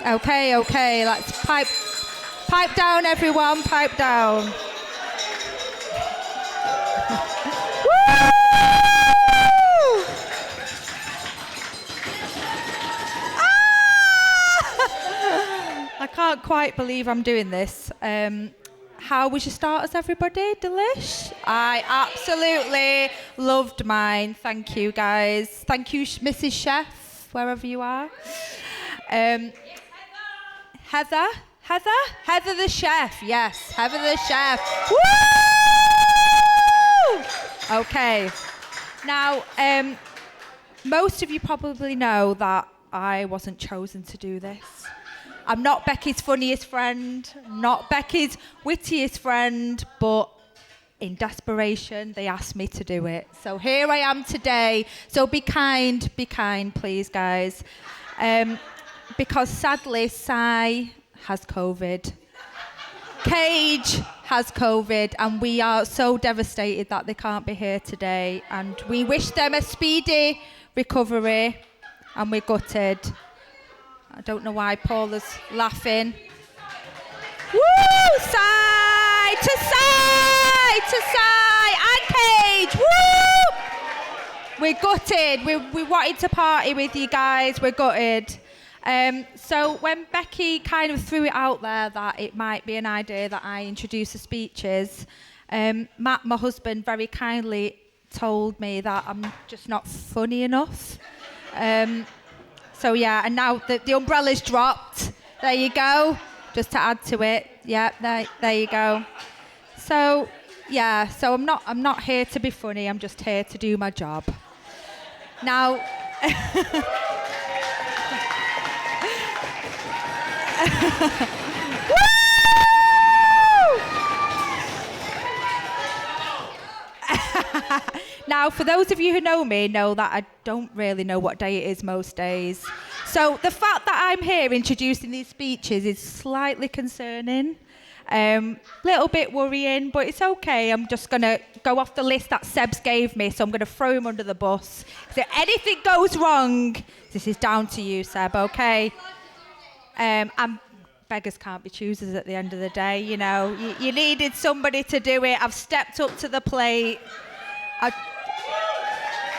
Okay, let's pipe down, everyone, pipe down. Woo! I can't quite believe I'm doing this. How was your starters, everybody? Delish? I absolutely loved mine. Thank you, guys. Thank you, Mrs. Chef, wherever you are. Heather the chef. Yes, Heather the chef. Woo! Okay. Now, most of you probably know that I wasn't chosen to do this. I'm not Becky's funniest friend, not Becky's wittiest friend, but in desperation, they asked me to do it. So here I am today. So be kind, please, guys. Because sadly, Si has COVID. Cage has COVID, and we are so devastated that they can't be here today. And we wish them a speedy recovery, and we're gutted. I don't know why Paula's laughing. Woo! Side to side and Cage. Woo! We're gutted. We wanted to party with you guys. We're gutted. So when Becky kind of threw it out there that it might be an idea that I introduce the speeches, Matt, my husband, very kindly told me that I'm just not funny enough. So yeah, and now the umbrella's dropped. There you go. Just to add to it. Yeah, there you go. So yeah, so I'm not here to be funny. I'm just here to do my job. Now. Now, for those of you who know me, know that I don't really know what day it is most days. So the fact that I'm here introducing these speeches is slightly concerning, little bit worrying, but it's okay. I'm just going to go off the list that Seb's gave me, so I'm going to throw him under the bus. If anything goes wrong, this is down to you, Seb, okay? And beggars can't be choosers at the end of the day, you know. You needed somebody to do it. I've stepped up to the plate.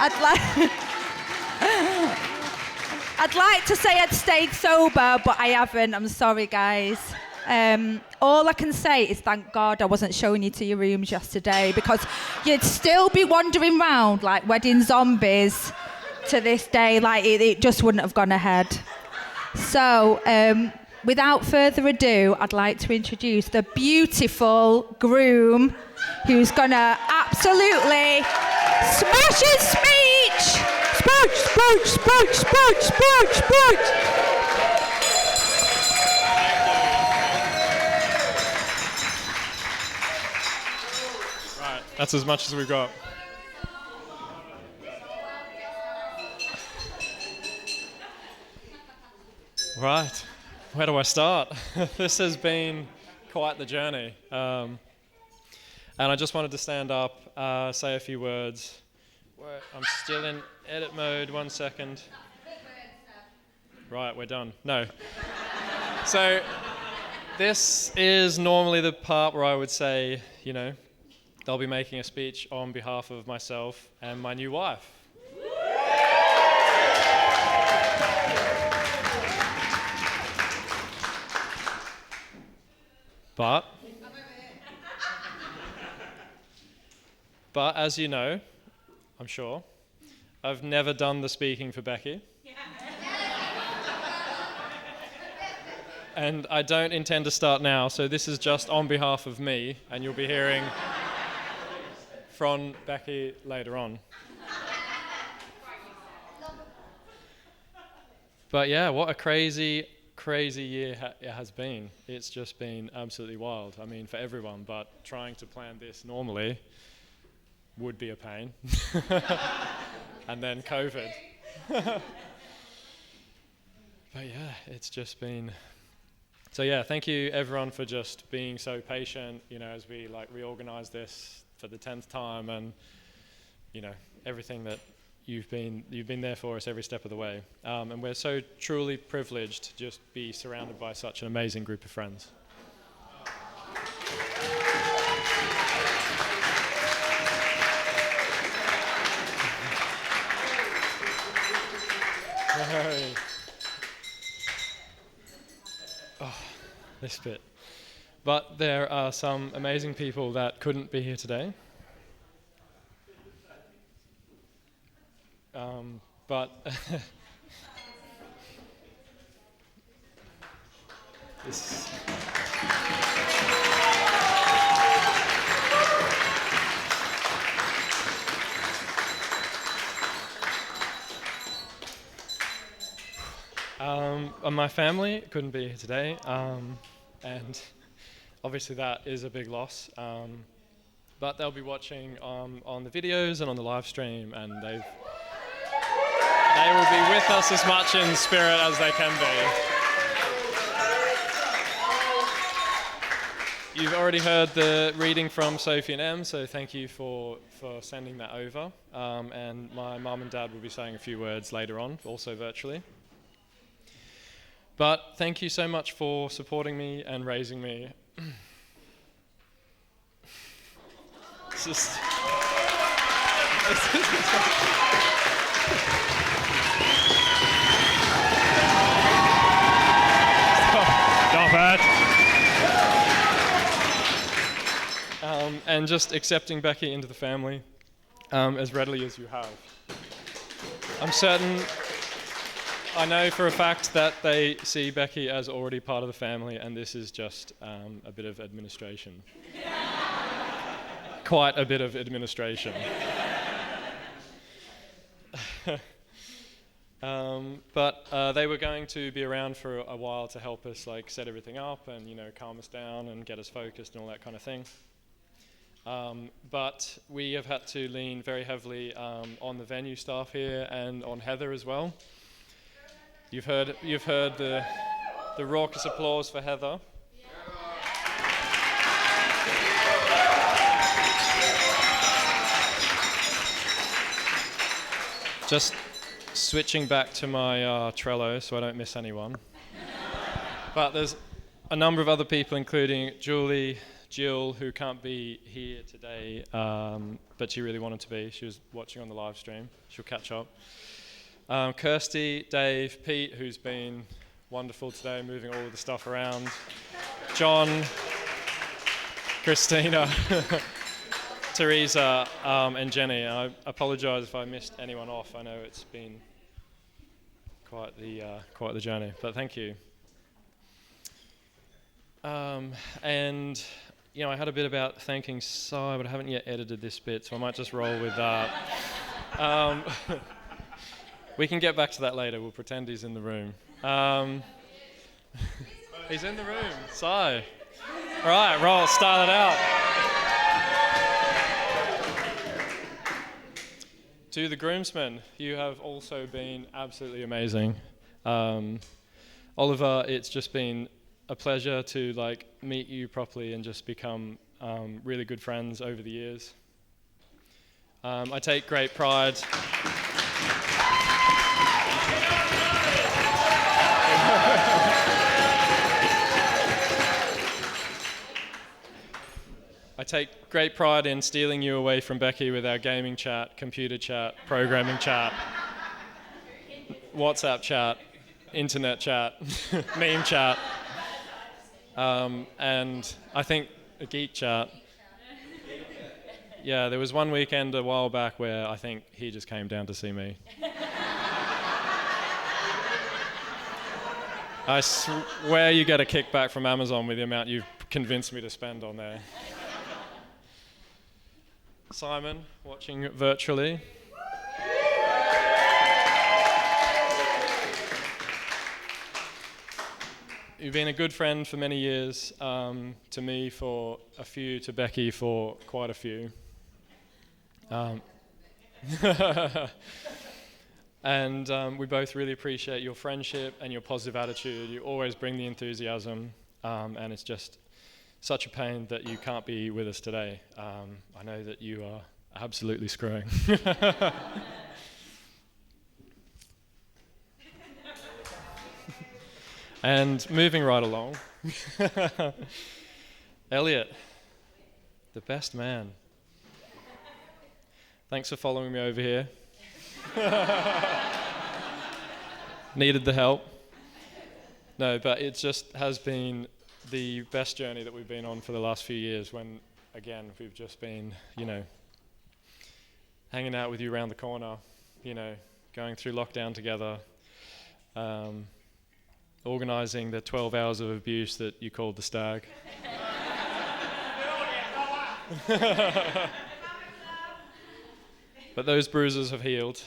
I'd like to say I'd stayed sober, but I haven't. I'm sorry, guys. All I can say is thank God I wasn't showing you to your rooms yesterday, because you'd still be wandering round like wedding zombies to this day. Like it just wouldn't have gone ahead. So, without further ado, I'd like to introduce the beautiful groom who's gonna absolutely smash his speech! Speech! Right, that's as much as we've got. Right, where do I start? This has been quite the journey. And I just wanted to stand up, say a few words. I'm still in edit mode, 1 second. Right, we're done. No. So this is normally the part where I would say, you know, they'll be making a speech on behalf of myself and my new wife. But as you know, I'm sure, I've never done the speaking for Becky. And I don't intend to start now, so this is just on behalf of me, and you'll be hearing from Becky later on. But yeah, what a crazy year it has been. It's just been absolutely wild. I mean, for everyone, but trying to plan this normally would be a pain. And then COVID. But yeah, it's just been... So yeah, thank you everyone for just being so patient, you know, as we like reorganize this for the 10th time, and, you know, everything that you've been there for us every step of the way. And we're so truly privileged to just be surrounded by such an amazing group of friends. Oh, this bit. But there are some amazing people that couldn't be here today. But this. My family couldn't be here today, and obviously that is a big loss. But they'll be watching on the videos and on the live stream, and they will be with us as much in spirit as they can be. You've already heard the reading from Sophie and Em, so thank you for sending that over. And my mum and dad will be saying a few words later on, also virtually. But thank you so much for supporting me and raising me. It's just... Stop it! And just accepting Becky into the family as readily as you have. I'm certain... I know for a fact that they see Becky as already part of the family, and this is just a bit of administration. Quite a bit of administration. But they were going to be around for a while to help us set everything up and calm us down and get us focused and all that kind of thing. But we have had to lean very heavily on the venue staff here and on Heather as well. You've heard the raucous applause for Heather. Just switching back to my Trello so I don't miss anyone. But there's a number of other people, including Jill, who can't be here today, but she really wanted to be. She was watching on the live stream. She'll catch up. Kirsty, Dave, Pete, who's been wonderful today, moving all of the stuff around. John, Christina, Teresa, and Jenny. I apologise if I missed anyone off. I know it's been quite the journey, but thank you. And I had a bit about thanking Si, but I haven't yet edited this bit, so I might just roll with that. We can get back to that later. We'll pretend he's in the room. He's in the room. Si. All right, roll. Start it out. To the groomsmen, you have also been absolutely amazing. Oliver, it's just been a pleasure to meet you properly and just become really good friends over the years. I take great pride. I take great pride in stealing you away from Becky with our gaming chat, computer chat, programming chat, WhatsApp chat, internet chat, meme chat, and I think a geek chat. Yeah, there was one weekend a while back where I think he just came down to see me. I swear you get a kickback from Amazon with the amount you've convinced me to spend on there. Simon, watching virtually. You've been a good friend for many years, to me for a few, to Becky for quite a few. And we both really appreciate your friendship and your positive attitude. You always bring the enthusiasm, and it's just such a pain that you can't be with us today. I know that you are absolutely screwing. And moving right along, Elliot, the best man. Thanks for following me over here. Needed the help. No, but it just has been the best journey that we've been on for the last few years when, again, we've just been, hanging out with you around the corner, going through lockdown together, organising the 12 hours of abuse that you called the stag. But those bruises have healed,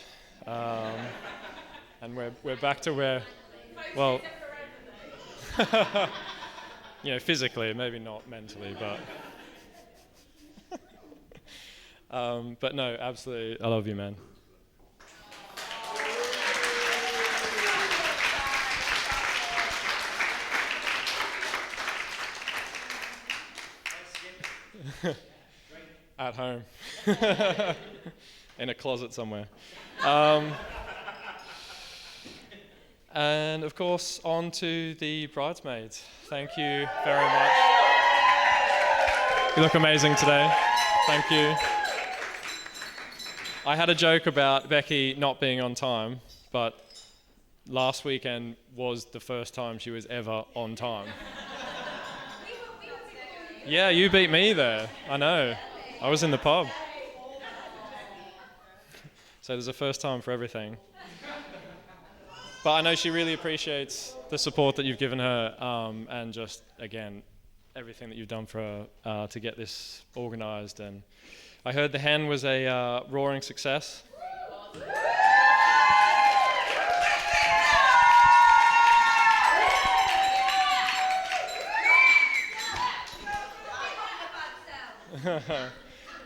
and we're back to where, well, physically, maybe not mentally, but no, absolutely, I love you, man. At home. In a closet somewhere. And of course, on to the bridesmaids. Thank you very much. You look amazing today. Thank you. I had a joke about Becky not being on time, but last weekend was the first time she was ever on time. Yeah, you beat me there. I know. I was in the pub. So there's a first time for everything. But I know she really appreciates the support that you've given her, and just, again, everything that you've done for her to get this organised. And I heard the hen was a roaring success.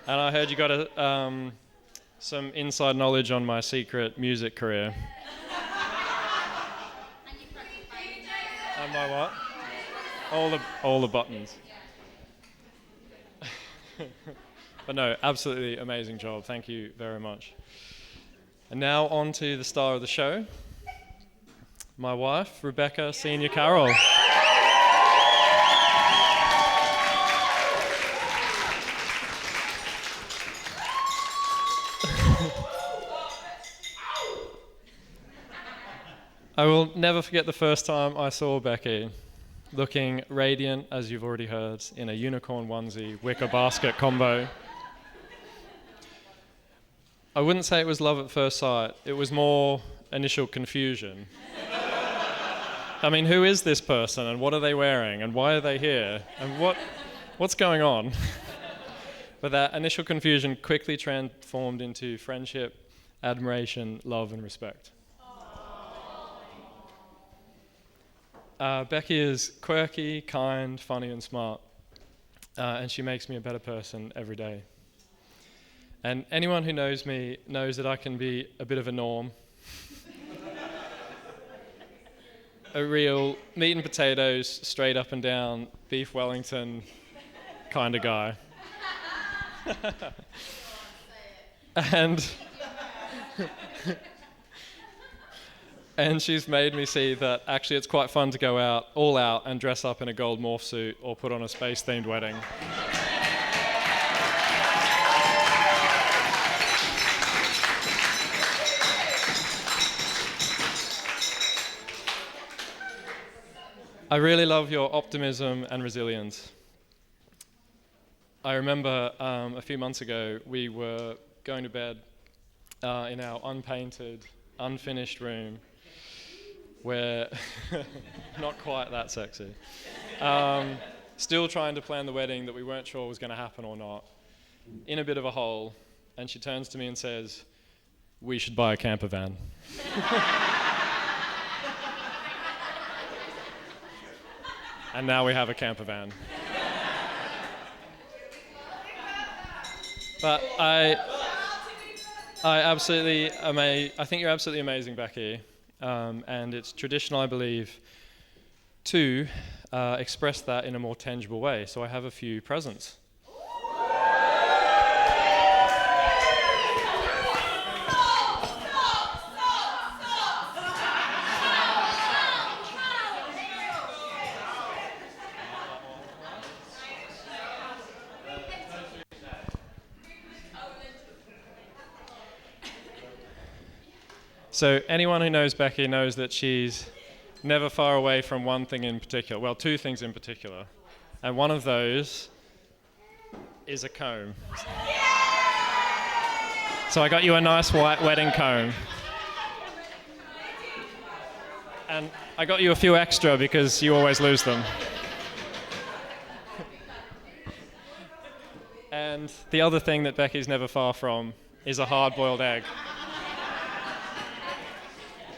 And I heard you got some inside knowledge on my secret music career. And my what? All the buttons. But no, absolutely amazing job. Thank you very much. And now on to the star of the show, my wife, Rebecca Senior Carroll. I will never forget the first time I saw Becky, looking radiant, as you've already heard, in a unicorn onesie, wicker basket combo. I wouldn't say it was love at first sight, it was more initial confusion. I mean, who is this person, and what are they wearing, and why are they here, and what's going on? But that initial confusion quickly transformed into friendship, admiration, love, and respect. Becky is quirky, kind, funny, and smart, and she makes me a better person every day. And anyone who knows me knows that I can be a bit of a norm. A real meat and potatoes, straight up and down, beef Wellington kind of guy. And she's made me see that actually it's quite fun to go all out and dress up in a gold morph suit or put on a space-themed wedding. I really love your optimism and resilience. I remember a few months ago we were going to bed in our unpainted, unfinished room, where not quite that sexy. Still trying to plan the wedding that we weren't sure was going to happen or not, in a bit of a hole, and she turns to me and says, "We should buy a camper van." And now we have a camper van. But I think you're absolutely amazing, Becky. And it's traditional, I believe, to express that in a more tangible way. So I have a few presents. So anyone who knows Becky knows that she's never far away from one thing in particular. Well, two things in particular. And one of those is a comb. So I got you a nice white wedding comb. And I got you a few extra because you always lose them. And the other thing that Becky's never far from is a hard-boiled egg.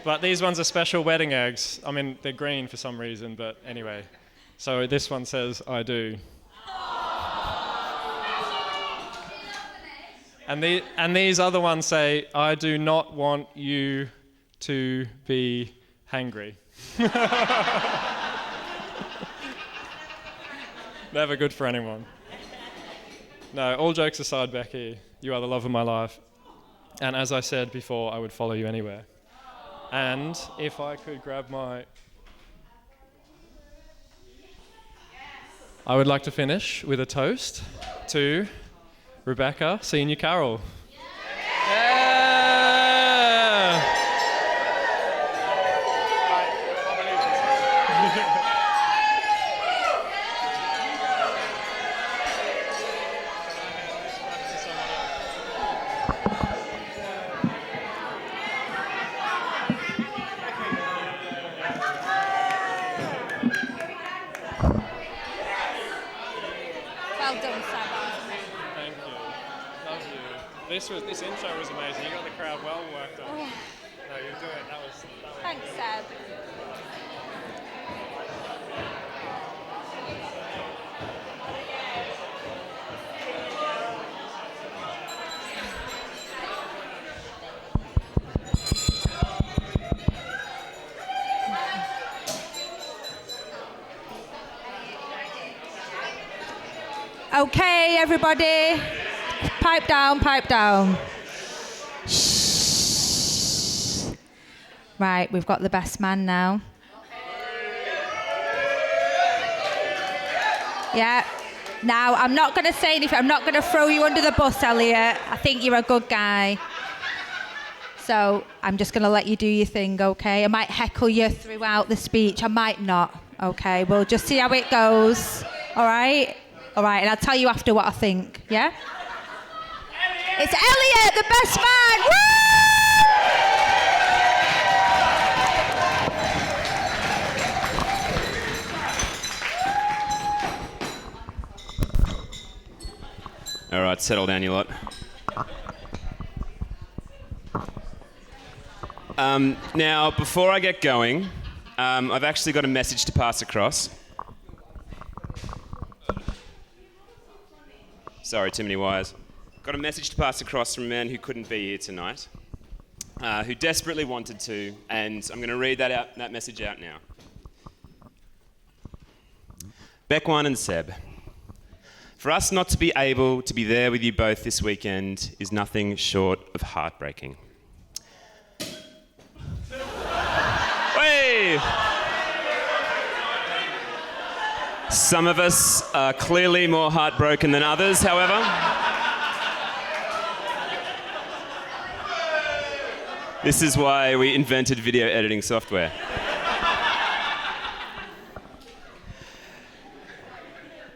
But these ones are special wedding eggs. I mean, they're green for some reason, but anyway. So this one says, I do. And these other ones say, I do not want you to be hangry. Never good for anyone. No, all jokes aside, Becky, you are the love of my life. And as I said before, I would follow you anywhere. And if I could grab my... I would like to finish with a toast to Rebecca, Senior Carol. Yeah! Well done, Sam. Thank you. Love you. This intro was amazing. You got the crowd well worked on. No, you're doing it. That was Thanks, Seb. Okay, everybody. Pipe down, pipe down. Shh. Right, we've got the best man now. Yeah. Now, I'm not going to say anything. I'm not going to throw you under the bus, Elliot. I think you're a good guy. So I'm just going to let you do your thing, okay? I might heckle you throughout the speech. I might not, okay? We'll just see how it goes. All right? All right, and I'll tell you after what I think, yeah? It's Elliot, the best man! Woo! All right, settle down, you lot. Now, before I get going, I've actually got a message to pass across. Sorry, too many wires. Got a message to pass across from a man who couldn't be here tonight, who desperately wanted to, and I'm going to read that message out now. Beckwan and Seb, for us not to be able to be there with you both this weekend is nothing short of heartbreaking. Hey! Some of us are clearly more heartbroken than others, however. This is why we invented video editing software.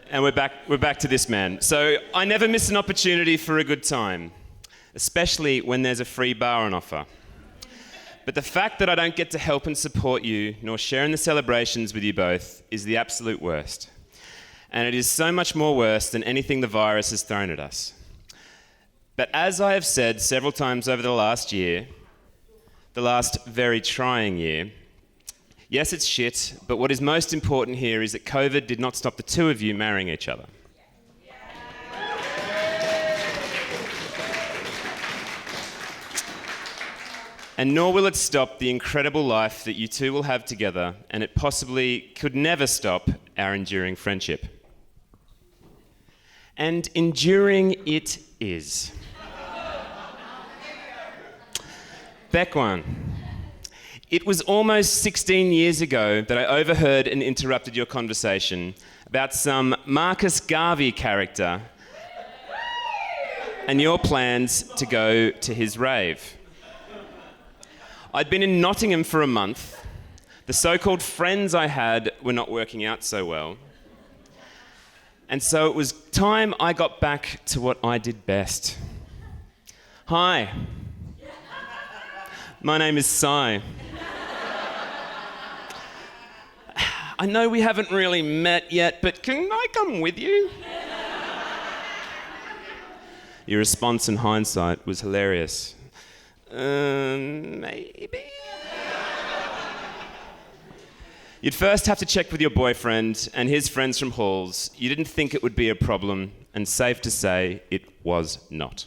And we're back to this man. So I never miss an opportunity for a good time, especially when there's a free bar on offer. But the fact that I don't get to help and support you, nor share in the celebrations with you both, is the absolute worst. And it is so much more worse than anything the virus has thrown at us. But as I have said several times over the last year, the last very trying year, yes, it's shit, but what is most important here is that COVID did not stop the two of you marrying each other. And nor will it stop the incredible life that you two will have together, and it possibly could never stop our enduring friendship. And enduring it is. Beckwan, it was almost 16 years ago that I overheard and interrupted your conversation about some Marcus Garvey character and your plans to go to his rave. I'd been in Nottingham for a month. The so-called friends I had were not working out so well. And so it was time I got back to what I did best. Hi. My name is Cy. I know we haven't really met yet, but can I come with you? Your response in hindsight was hilarious. Maybe? You'd first have to check with your boyfriend and his friends from halls. You didn't think it would be a problem, and safe to say, it was not.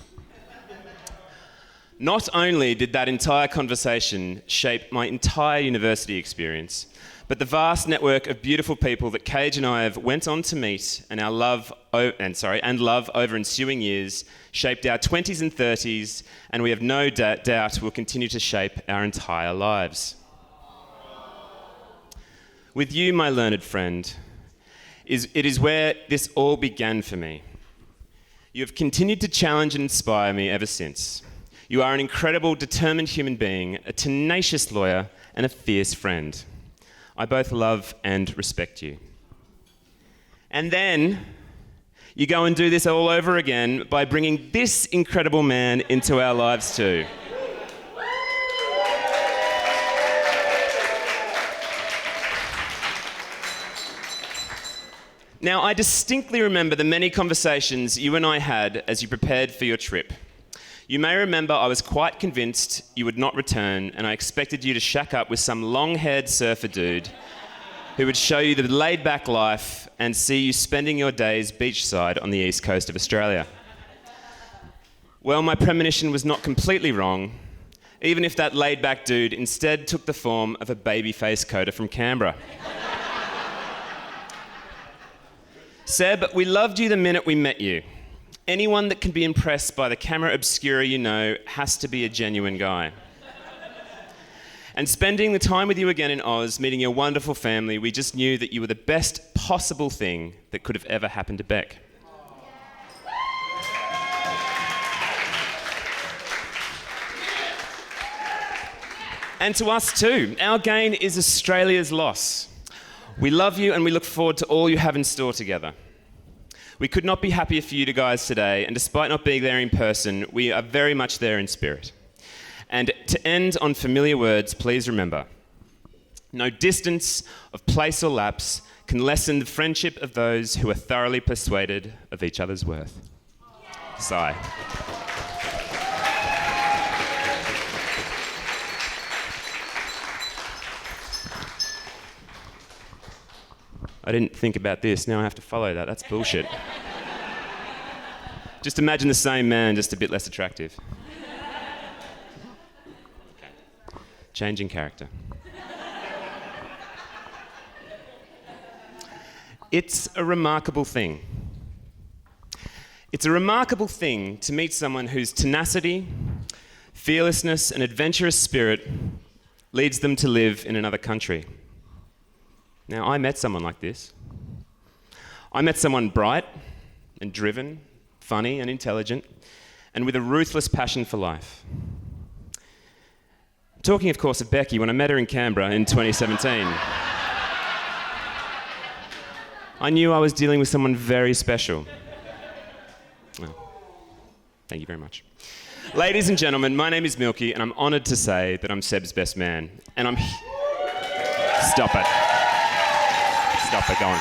Not only did that entire conversation shape my entire university experience, but the vast network of beautiful people that Cage and I have went on to meet and love over ensuing years shaped our 20s and 30s, and we have no doubt will continue to shape our entire lives. With you, my learned friend, it is where this all began for me. You have continued to challenge and inspire me ever since. You are an incredible, determined human being, a tenacious lawyer, and a fierce friend. I both love and respect you. And then you go and do this all over again by bringing this incredible man into our lives too. Now, I distinctly remember the many conversations you and I had as you prepared for your trip. You may remember I was quite convinced you would not return, and I expected you to shack up with some long-haired surfer dude who would show you the laid-back life and see you spending your days beachside on the east coast of Australia. Well, my premonition was not completely wrong, even if that laid-back dude instead took the form of a baby-face coder from Canberra. Seb, we loved you the minute we met you. Anyone that can be impressed by the camera obscura you know has to be a genuine guy. And spending the time with you again in Oz, meeting your wonderful family, we just knew that you were the best possible thing that could have ever happened to Beck. And to us too. Our gain is Australia's loss. We love you and we look forward to all you have in store together. We could not be happier for you guys today, and despite not being there in person, we are very much there in spirit. And to end on familiar words, please remember, no distance of place or lapse can lessen the friendship of those who are thoroughly persuaded of each other's worth. Sigh. I didn't think about this, now I have to follow that. That's bullshit. Just imagine the same man, just a bit less attractive. Okay. Changing character. It's a remarkable thing. It's a remarkable thing to meet someone whose tenacity, fearlessness, and adventurous spirit leads them to live in another country. Now, I met someone like this. I met someone bright and driven, funny and intelligent, and with a ruthless passion for life. Talking, of course, of Becky, when I met her in Canberra in 2017, I knew I was dealing with someone very special. Oh, thank you very much. Ladies and gentlemen, my name is Milky, and I'm honoured to say that I'm Seb's best man. And I'm... Stop it. Stop it, go on.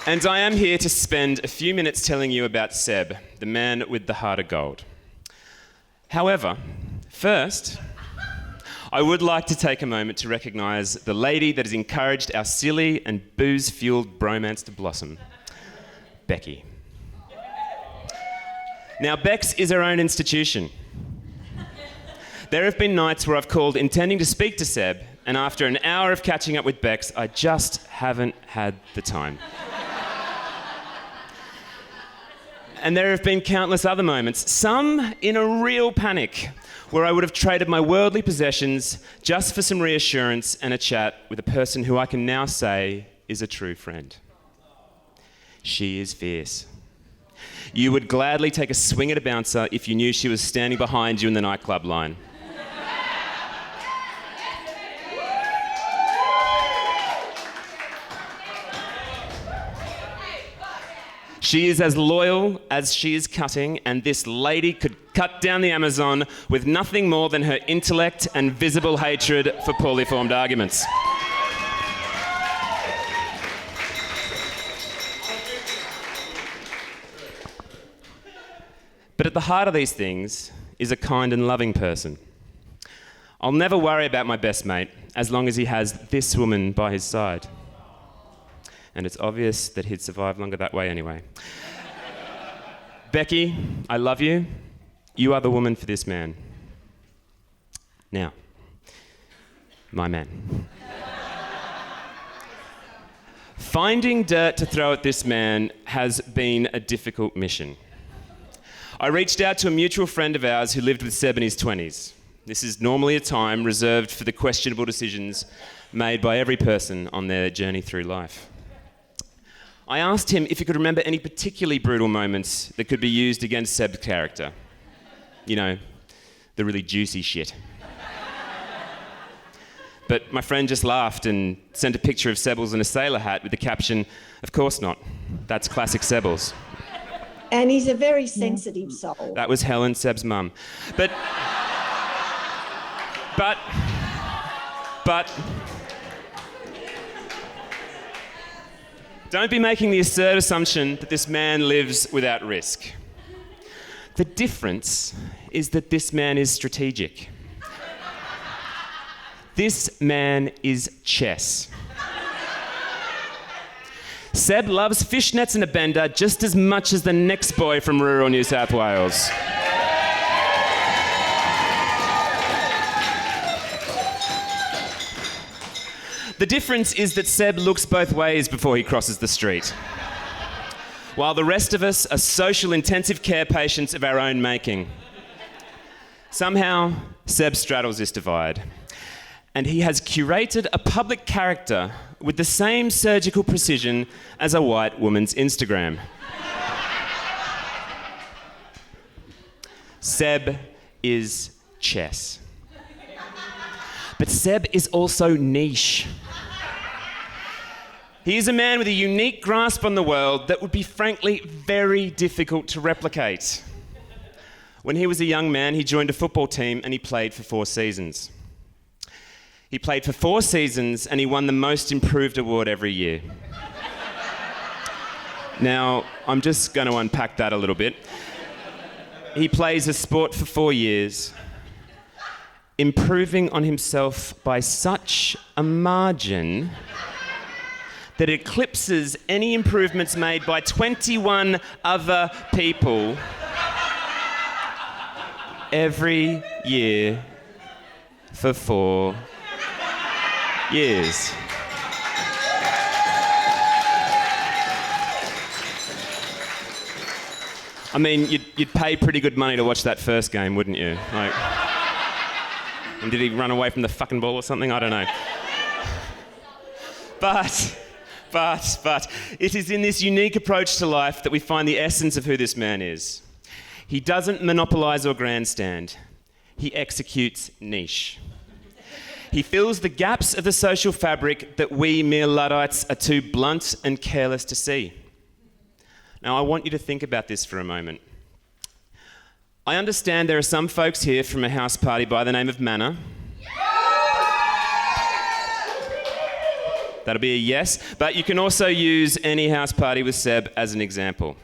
And I am here to spend a few minutes telling you about Seb, the man with the heart of gold. However, first, I would like to take a moment to recognise the lady that has encouraged our silly and booze-fueled bromance to blossom, Becky. Now, Bex is her own institution. There have been nights where I've called intending to speak to Seb, and after an hour of catching up with Bex, I just haven't had the time. And there have been countless other moments, some in a real panic, where I would have traded my worldly possessions just for some reassurance and a chat with a person who I can now say is a true friend. She is fierce. You would gladly take a swing at a bouncer if you knew she was standing behind you in the nightclub line. She is as loyal as she is cutting, and this lady could cut down the Amazon with nothing more than her intellect and visible hatred for poorly formed arguments. But at the heart of these things is a kind and loving person. I'll never worry about my best mate as long as he has this woman by his side. And it's obvious that he'd survive longer that way anyway. Becky, I love you. You are the woman for this man. Now, my man. Finding dirt to throw at this man has been a difficult mission. I reached out to a mutual friend of ours who lived with Seb in his 20s. This is normally a time reserved for the questionable decisions made by every person on their journey through life. I asked him if he could remember any particularly brutal moments that could be used against Seb's character. You know, the really juicy shit. But my friend just laughed and sent a picture of Sebbles in a sailor hat with the caption, "Of course not. That's classic Sebbles." And he's a very sensitive soul. That was Helen, Seb's mum. But don't be making the absurd assumption that this man lives without risk. The difference is that this man is strategic. This man is chess. Seb loves fishnets and a bender just as much as the next boy from rural New South Wales. The difference is that Seb looks both ways before he crosses the street, while the rest of us are social intensive care patients of our own making. Somehow, Seb straddles this divide, and he has curated a public character with the same surgical precision as a white woman's Instagram. Seb is chess. But Seb is also niche. He is a man with a unique grasp on the world that would be frankly very difficult to replicate. When he was a young man, he joined a football team and he played for 4 seasons. He played for 4 seasons and he won the Most Improved award every year. Now, I'm just going to unpack that a little bit. He plays a sport for 4 years, improving on himself by such a margin that it eclipses any improvements made by 21 other people every year for 4 years. I mean, you'd pay pretty good money to watch that first game, wouldn't you? Like, and did he run away from the fucking ball or something? I don't know. But it is in this unique approach to life that we find the essence of who this man is. He doesn't monopolise or grandstand. He executes niche. He fills the gaps of the social fabric that we mere Luddites are too blunt and careless to see. Now, I want you to think about this for a moment. I understand there are some folks here from a house party by the name of Manor. That'll be a yes, but you can also use any house party with Seb as an example.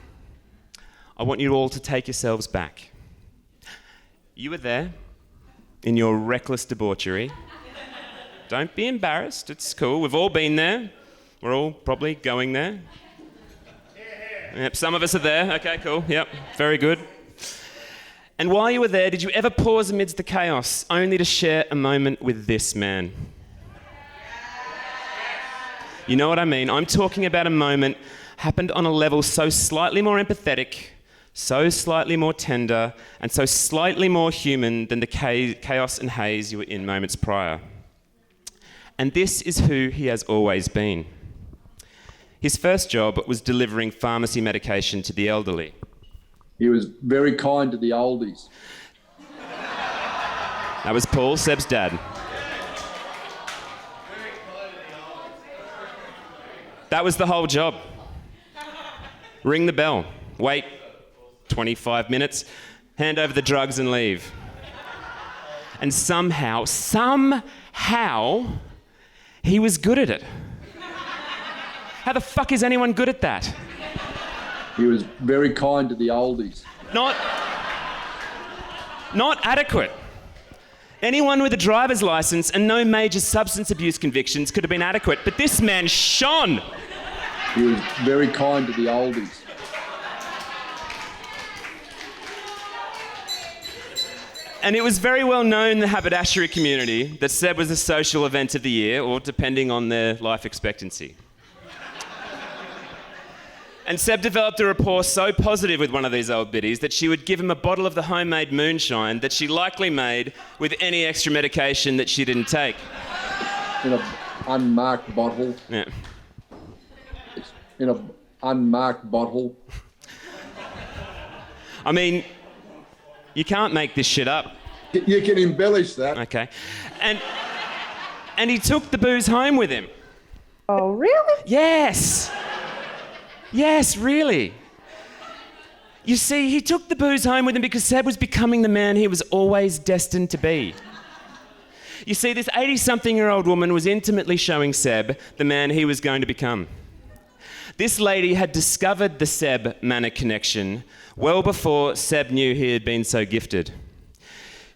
I want you all to take yourselves back. You were there in your reckless debauchery. Don't be embarrassed, it's cool. We've all been there. We're all probably going there. Yep, some of us are there. Okay, cool. Yep, very good. And while you were there, did you ever pause amidst the chaos only to share a moment with this man? You know what I mean? I'm talking about a moment happened on a level so slightly more empathetic, so slightly more tender, and so slightly more human than the chaos and haze you were in moments prior. And this is who he has always been. His first job was delivering pharmacy medication to the elderly. He was very kind to the oldies. That was Paul, Seb's dad. That was the whole job. Ring the bell, wait 25 minutes, hand over the drugs and leave. And somehow, he was good at it. How the fuck is anyone good at that? He was very kind to the oldies. Not adequate. Anyone with a driver's license and no major substance abuse convictions could have been adequate, but this man shone. He was very kind to the oldies. And it was very well known in the haberdashery community that Seb was the social event of the year, or depending on their life expectancy. And Seb developed a rapport so positive with one of these old biddies that she would give him a bottle of the homemade moonshine that she likely made with any extra medication that she didn't take. In an unmarked bottle. Yeah. In an unmarked bottle. I mean, you can't make this shit up. You can embellish that. Okay. And he took the booze home with him. Oh, really? Yes. Yes, really. You see, he took the booze home with him because Seb was becoming the man he was always destined to be. You see, this 80-something-year-old woman was intimately showing Seb the man he was going to become. This lady had discovered the Seb-Manor connection well before Seb knew he had been so gifted.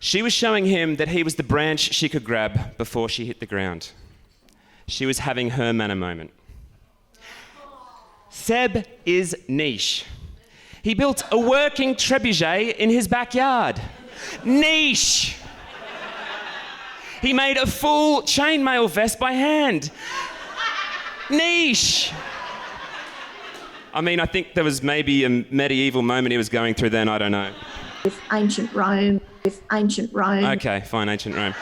She was showing him that he was the branch she could grab before she hit the ground. She was having her Manor moment. Seb is niche. He built a working trebuchet in his backyard. Niche! He made a full chainmail vest by hand. Niche! I mean, I think there was maybe a medieval moment he was going through then, I don't know. With ancient Rome. Okay, fine, ancient Rome.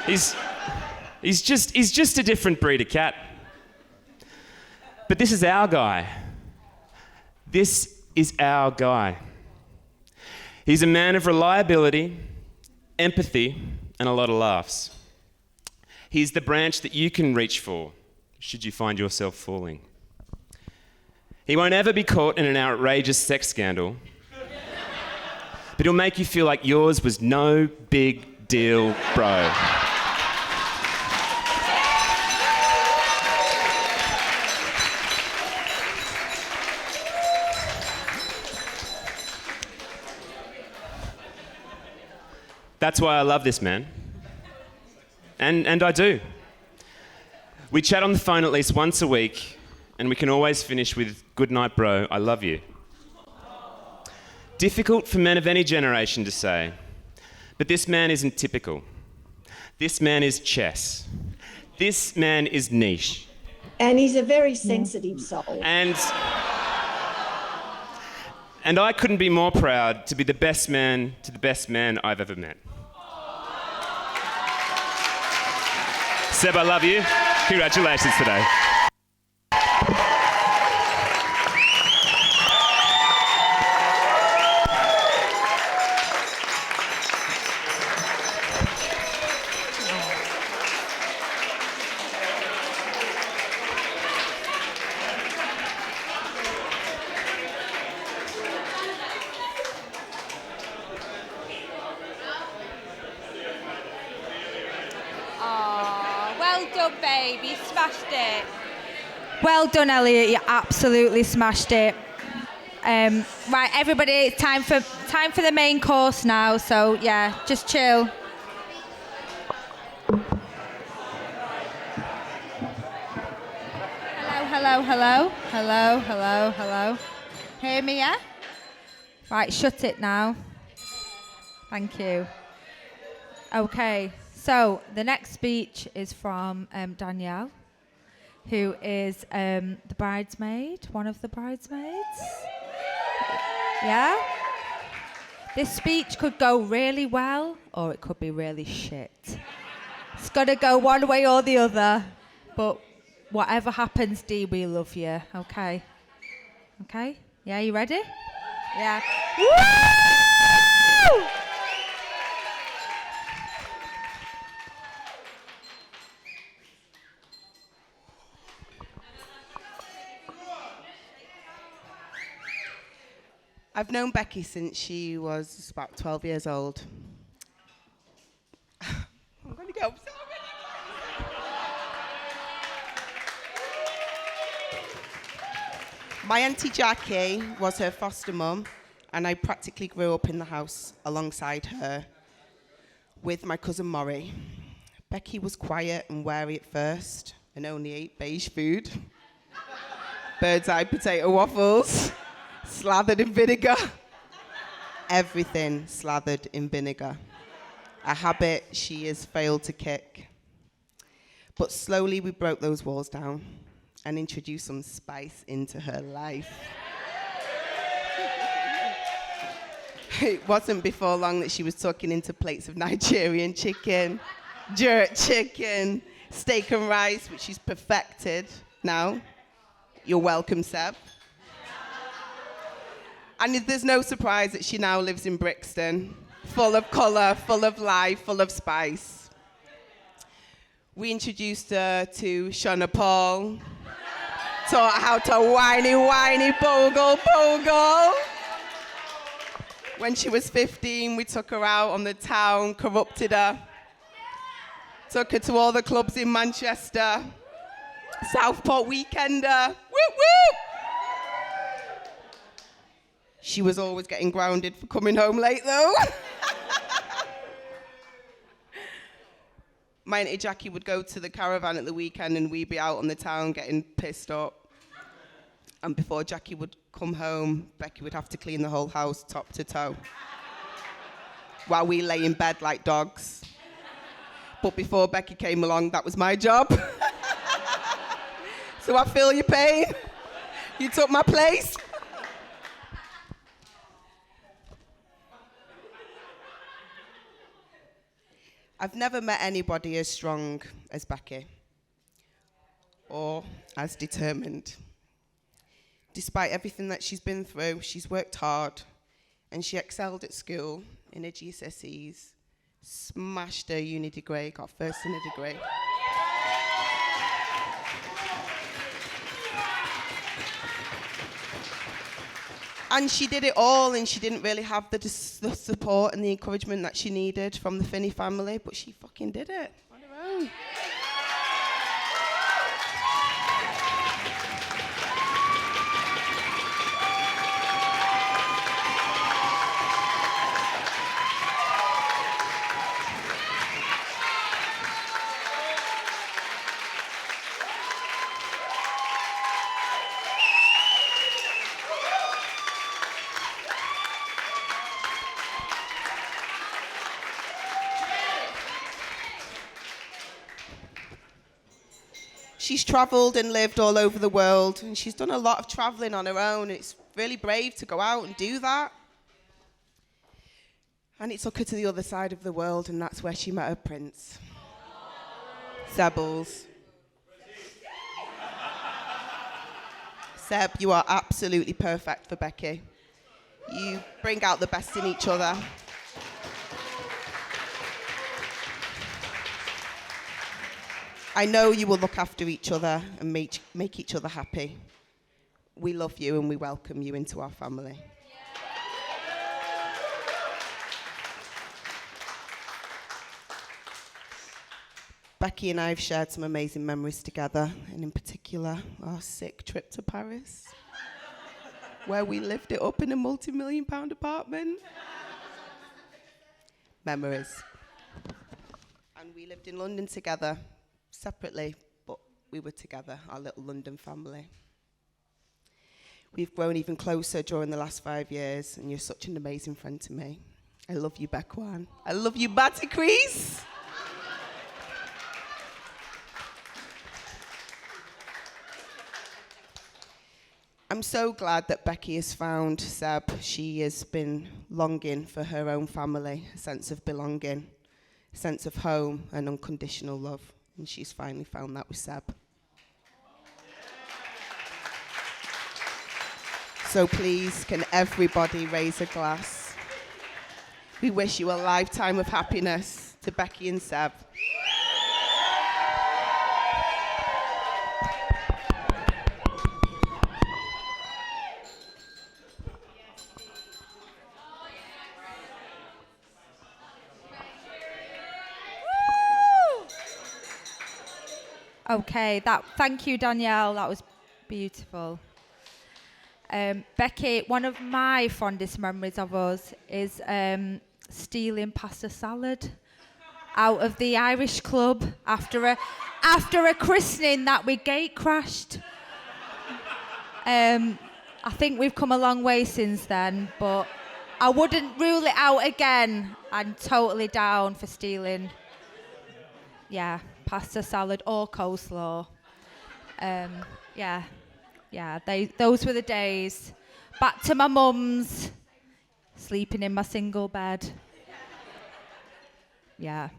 He's just a different breed of cat. But this is our guy. This is our guy. He's a man of reliability, empathy, and a lot of laughs. He's the branch that you can reach for should you find yourself falling. He won't ever be caught in an outrageous sex scandal, but he'll make you feel like yours was no big deal, bro. That's why I love this man. And I do. We chat on the phone at least once a week, and we can always finish with, "Good night, bro, I love you." Difficult for men of any generation to say, but this man isn't typical. This man is chess. This man is niche. And he's a very sensitive soul. And I couldn't be more proud to be the best man to the best man I've ever met. Seb, I love you. Congratulations today. Well done, babe. You smashed it. Well done, Elliot. You absolutely smashed it. Right, everybody, it's time for the main course now. So yeah, just chill. Hello. Hear me, yeah? Right, shut it now. Thank you. Okay. So the next speech is from Danielle, who is the bridesmaid, one of the bridesmaids. Yeah? This speech could go really well, or it could be really shit. It's got to go one way or the other, but Whatever happens, Dee, we love you. Okay? Okay? Yeah, you ready? Yeah. Woo! I've known Becky since she was about 12 years old. I'm going to go. My auntie Jackie was her foster mum, and I practically grew up in the house alongside her with my cousin Maury. Becky was quiet and wary at first and only ate beige food, bird's eye potato waffles, slathered in vinegar. Everything slathered in vinegar. A habit she has failed to kick. But slowly we broke those walls down and introduced some spice into her life. It wasn't before long that she was tucking into plates of Nigerian chicken, jerk chicken, steak and rice, which she's perfected now. You're welcome, Seb. And there's no surprise that she now lives in Brixton, full of colour, full of life, full of spice. We introduced her to Shona Paul, taught her how to whiny, bogle. When she was 15, we took her out on the town, corrupted her, took her to all the clubs in Manchester, Southport Weekender, whoop whoop! She was always getting grounded for coming home late, though. My auntie Jackie would go to the caravan at the weekend and we'd be out on the town getting pissed up. And before Jackie would come home, Becky would have to clean the whole house top to toe while we lay in bed like dogs. But before Becky came along, that was my job. So I feel your pain. You took my place. I've never met anybody as strong as Becky or as determined. Despite everything that she's been through, she's worked hard and she excelled at school in her GCSEs, smashed her uni degree, got first in her degree. And she did it all, and she didn't really have the support and the encouragement that she needed from the Finney family, but she fucking did it on her own. She's travelled and lived all over the world, and she's done a lot of travelling on her own. It's really brave to go out and do that. And it took her to the other side of the world, and that's where she met her prince, Sebbles. Seb, you are absolutely perfect for Becky. You bring out the best in each other. I know you will look after each other and make each other happy. We love you and we welcome you into our family. Becky and I have shared some amazing memories together, and in particular, our sick trip to Paris, where we lived it up in a multi-million-pound apartment. Memories. And we lived in London together, separately, but we were together, our little London family. We've grown even closer during the last 5 years, and you're such an amazing friend to me. I love you, Beckwan. I love you, Batty Crease. I'm so glad that Becky has found Seb. She has been longing for her own family, a sense of belonging, a sense of home and unconditional love. And she's finally found that with Seb. So please, can everybody raise a glass? We wish you a lifetime of happiness to Becky and Seb. Okay, thank you, Danielle. That was beautiful. Becky, one of my fondest memories of us is stealing pasta salad out of the Irish club after a christening that we gate crashed. I think we've come a long way since then, but I wouldn't rule it out again. I'm totally down for stealing, pasta salad or coleslaw. Those were the days. Back to my mum's, sleeping in my single bed. Yeah.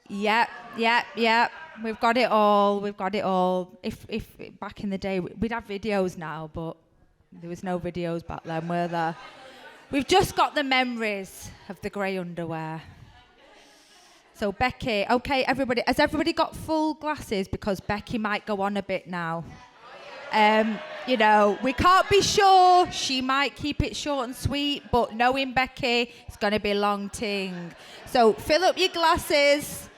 Yep. We've got it all. If back in the day, we'd have videos now, but there was no videos back then, were there? We've just got the memories of the grey underwear. So Becky, okay, everybody, has everybody got full glasses? Because Becky might go on a bit now. We can't be sure. She might keep it short and sweet, but knowing Becky, it's going to be long ting. So fill up your glasses,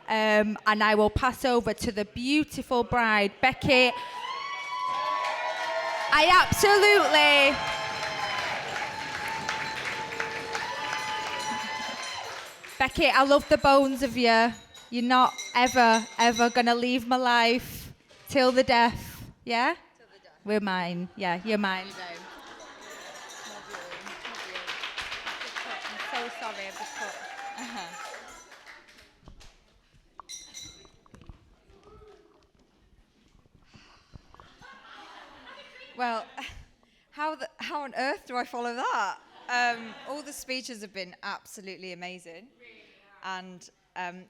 and I will pass over to the beautiful bride. Becky, Becky, I love the bones of you. You're not ever going to leave my life till the death. Yeah? Till the death. We're mine. Yeah, you're mine. I'm so sorry. I've just put... Well, how on earth do I follow that? All the speeches have been absolutely amazing. And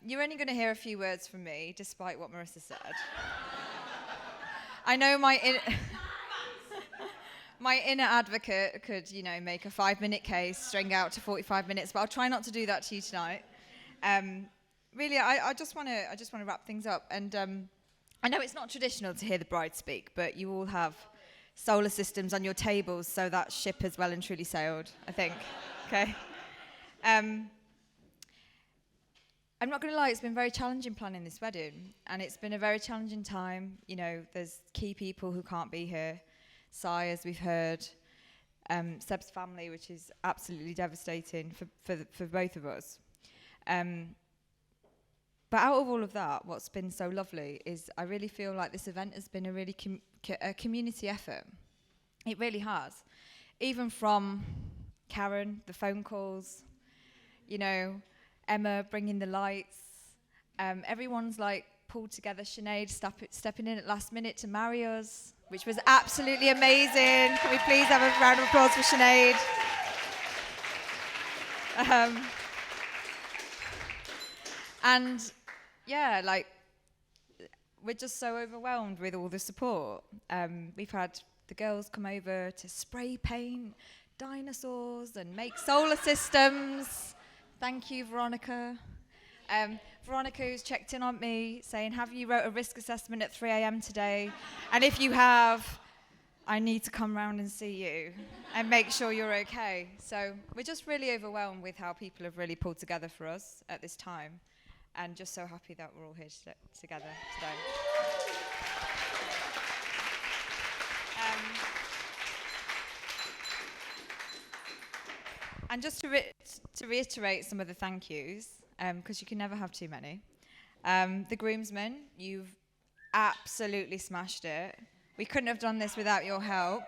you're only going to hear a few words from me, despite what Marissa said. I know my inner advocate could, make a 5-minute case, string out to 45 minutes, but I'll try not to do that to you tonight. Really, I just want to wrap things up. And I know it's not traditional to hear the bride speak, but you all have solar systems on your tables, so that ship has well and truly sailed, I think. Okay. I'm not going to lie, it's been very challenging planning this wedding, and it's been a very challenging time. There's key people who can't be here. Sai, as we've heard, Seb's family, which is absolutely devastating for both of us. But out of all of that, what's been so lovely is I really feel like this event has been a really a community effort. It really has. Even from Karen, the phone calls, Emma bringing the lights. Everyone's pulled together. Sinead stepping in at last minute to marry us, which was absolutely amazing. Can we please have a round of applause for Sinead? We're just so overwhelmed with all the support. We've had the girls come over to spray paint dinosaurs and make solar systems. Thank you, Veronica. Veronica, who's checked in on me, saying, have you wrote a risk assessment at 3 a.m. today? And if you have, I need to come round and see you and make sure you're okay. So we're just really overwhelmed with how people have really pulled together for us at this time, and just so happy that we're all here together today. And just to reiterate some of the thank yous, because you can never have too many. The groomsmen, you've absolutely smashed it. We couldn't have done this without your help.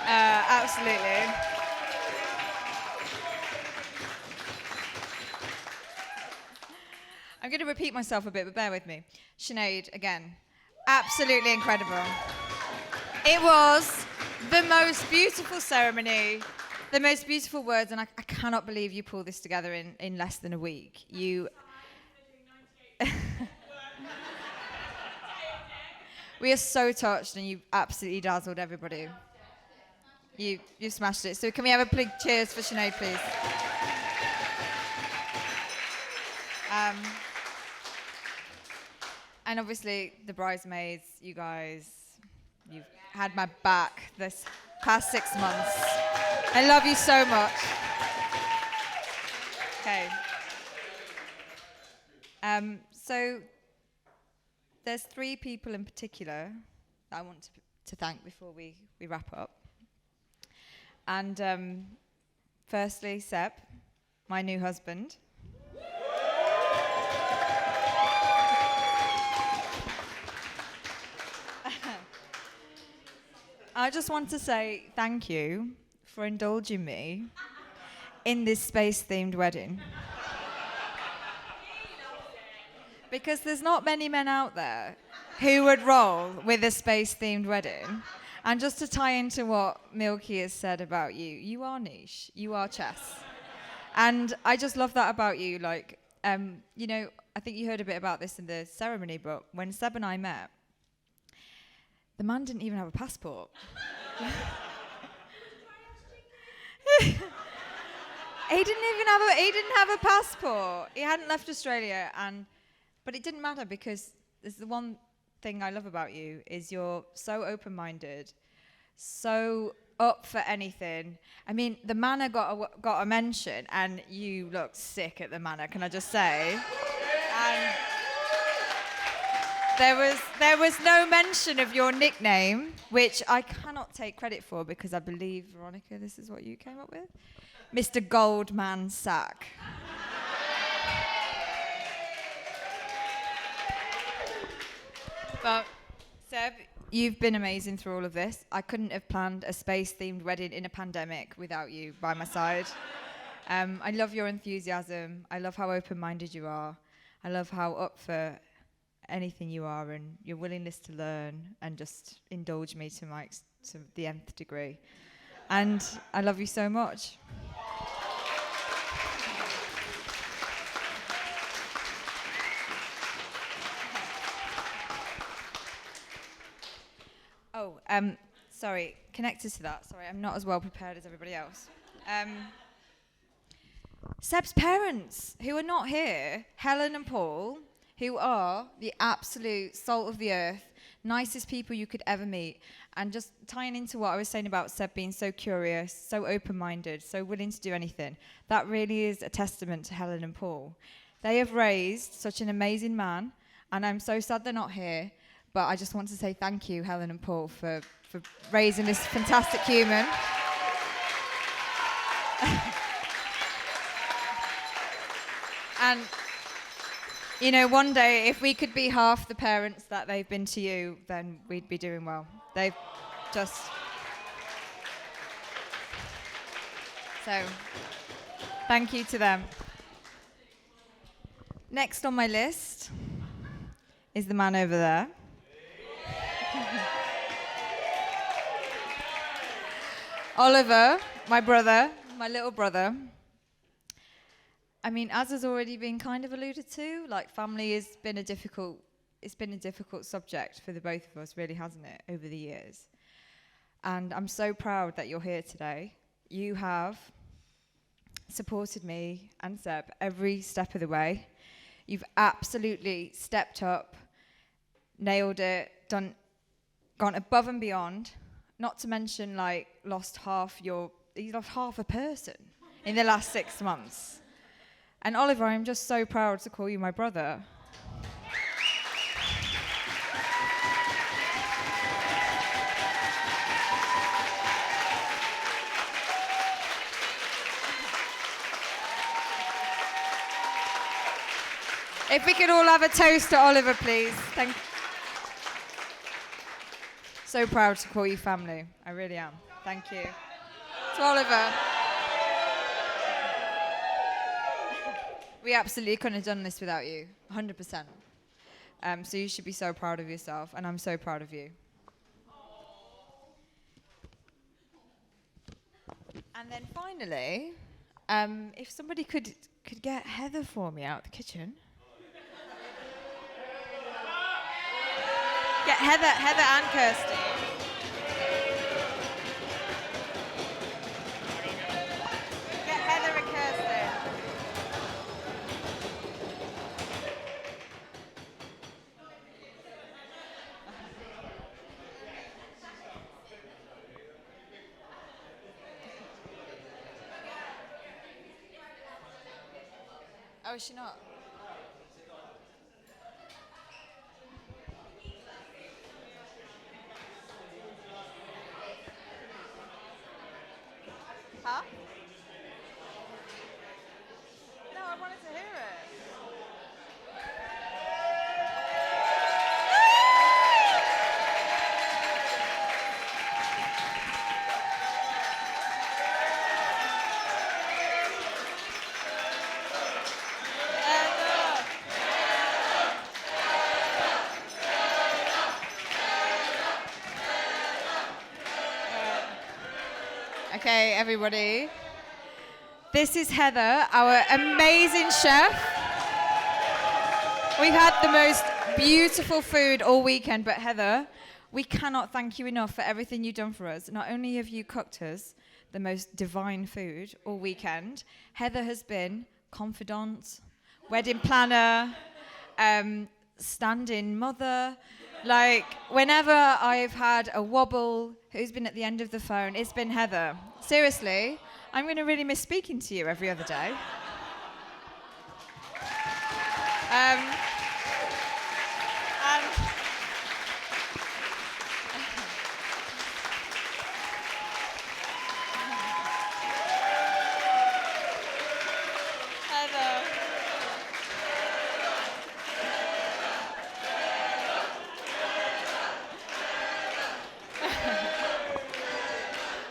Absolutely. I'm going to repeat myself a bit, but bear with me. Sinead, again, absolutely incredible. It was the most beautiful ceremony, the most beautiful words, and I cannot believe you pulled this together in less than a week. We are so touched, and you've absolutely dazzled everybody. You've smashed it. So can we have a big cheers for Sinead, please? And obviously, the bridesmaids, you guys, you've had my back this past 6 months. I love you so much. Okay. So there's 3 people in particular that I want to thank before we wrap up. And firstly, Seb, my new husband. I just want to say thank you for indulging me in this space-themed wedding. Because there's not many men out there who would roll with a space-themed wedding. And just to tie into what Milky has said about you, you are niche, you are chess. And I just love that about you. Like, you know, I think you heard a bit about this in the ceremony, but when Seb and I met, the man didn't even have a passport. He didn't have a passport. He hadn't left Australia, but it didn't matter because there's the one thing I love about you is you're so open-minded, so up for anything. I mean, the Manor got a mention, and you looked sick at the Manor, can I just say? And there was no mention of your nickname, which I cannot take credit for because I believe, Veronica, this is what you came up with? Mr. Goldman Sack. But, Seb, you've been amazing through all of this. I couldn't have planned a space-themed wedding in a pandemic without you by my side. I love your enthusiasm. I love how open-minded you are. I love how up for anything you are and your willingness to learn and just indulge me to the nth degree. And I love you so much. Oh, sorry, connected to that. Sorry, I'm not as well prepared as everybody else. Seb's parents, who are not here, Helen and Paul, who are the absolute salt of the earth, nicest people you could ever meet. And just tying into what I was saying about Seb being so curious, so open-minded, so willing to do anything, that really is a testament to Helen and Paul. They have raised such an amazing man, and I'm so sad they're not here. But I just want to say thank you, Helen and Paul, for raising this fantastic human. And, you know, one day, if we could be half the parents that they've been to you, then we'd be doing well. They've just... So, thank you to them. Next on my list is the man over there. Oliver, my brother, my little brother. I mean, as has already been kind of alluded to, like family has been a difficult subject for the both of us, really, hasn't it, over the years? And I'm so proud that you're here today. You have supported me and Seb every step of the way. You've absolutely stepped up, nailed it, gone above and beyond. Not to mention, like, you lost half a person in the last 6 months. And Oliver, I'm just so proud to call you my brother. If we could all have a toast to Oliver, please. Thank you. So proud to call you family. I really am. Thank you. To Oliver. We absolutely couldn't have done this without you. 100%. So you should be so proud of yourself, and I'm so proud of you. And then finally, if somebody could get Heather for me out of the kitchen. Get Heather and Kirsty. Get Heather and Kirsty. Oh, is she not? Huh? No, I wanted to hear it. Okay, everybody. This is Heather, our amazing chef. We've had the most beautiful food all weekend, but Heather, we cannot thank you enough for everything you've done for us. Not only have you cooked us the most divine food all weekend, Heather has been confidant, wedding planner, stand-in mother. Like, whenever I've had a wobble, who's been at the end of the phone, it's been Heather. Seriously, I'm going to really miss speaking to you every other day. And Heather.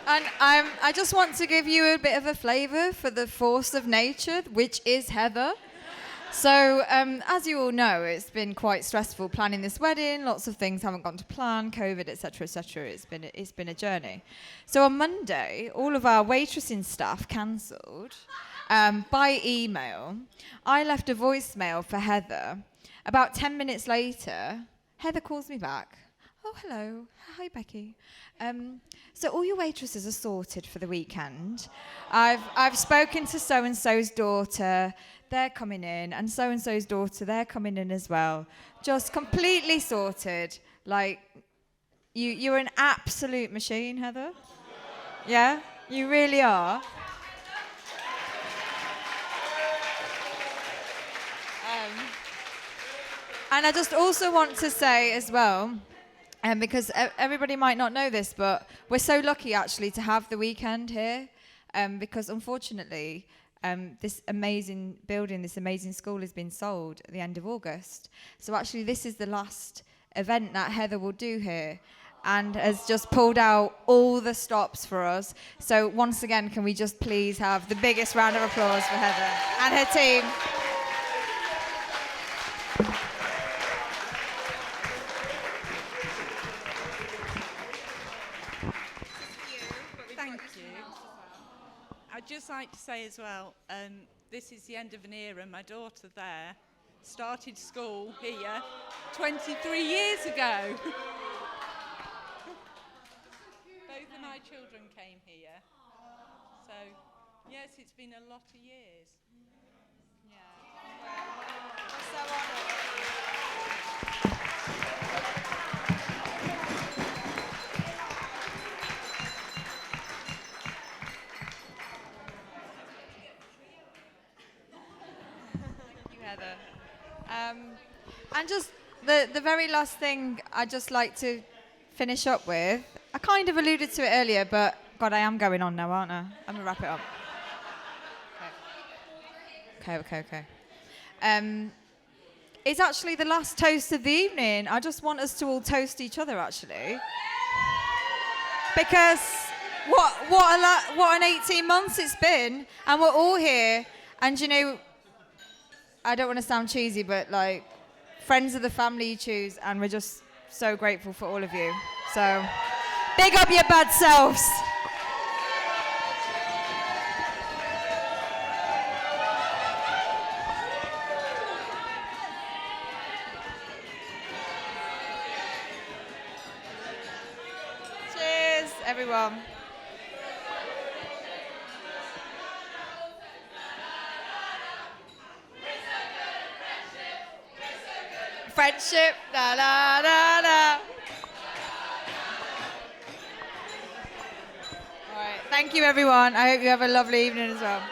And I just want to give you a bit of a flavour for the force of nature, which is Heather. So, as you all know, it's been quite stressful planning this wedding. Lots of things haven't gone to plan, COVID, etc., etc. It's been a journey. So on Monday, all of our waitressing staff cancelled by email. I left a voicemail for Heather. About 10 minutes later, Heather calls me back. Oh, hello. Hi, Becky. So all your waitresses are sorted for the weekend. I've spoken to so-and-so's daughter. They're coming in. And so-and-so's daughter, they're coming in as well. Just completely sorted. Like, you're an absolute machine, Heather. Yeah? You really are. And I just also want to say as well, because everybody might not know this, but we're so lucky actually to have the weekend here, because unfortunately, this amazing building, this amazing school has been sold at the end of August. So actually this is the last event that Heather will do here, and has just pulled out all the stops for us. So once again, can we just please have the biggest round of applause for Heather and her team. Thank you. I'd just like to say as well, this is the end of an era. My daughter there started school here 23 years ago. Both of my children came here. So, yes, it's been a lot of years. Yeah. We're so honoured. Heather. And just the very last thing I'd just like to finish up with, I kind of alluded to it earlier, but God, I am going on now, aren't I? I'm going to wrap it up. Okay. It's actually the last toast of the evening. I just want us to all toast each other, actually. Because what an 18 months it's been, and we're all here, and you know, I don't want to sound cheesy, but like, friends of the family you choose, and we're just so grateful for all of you. So, big up your bad selves. everyone. Friendship, da da da da. All right, thank you everyone. I hope you have a lovely evening as well.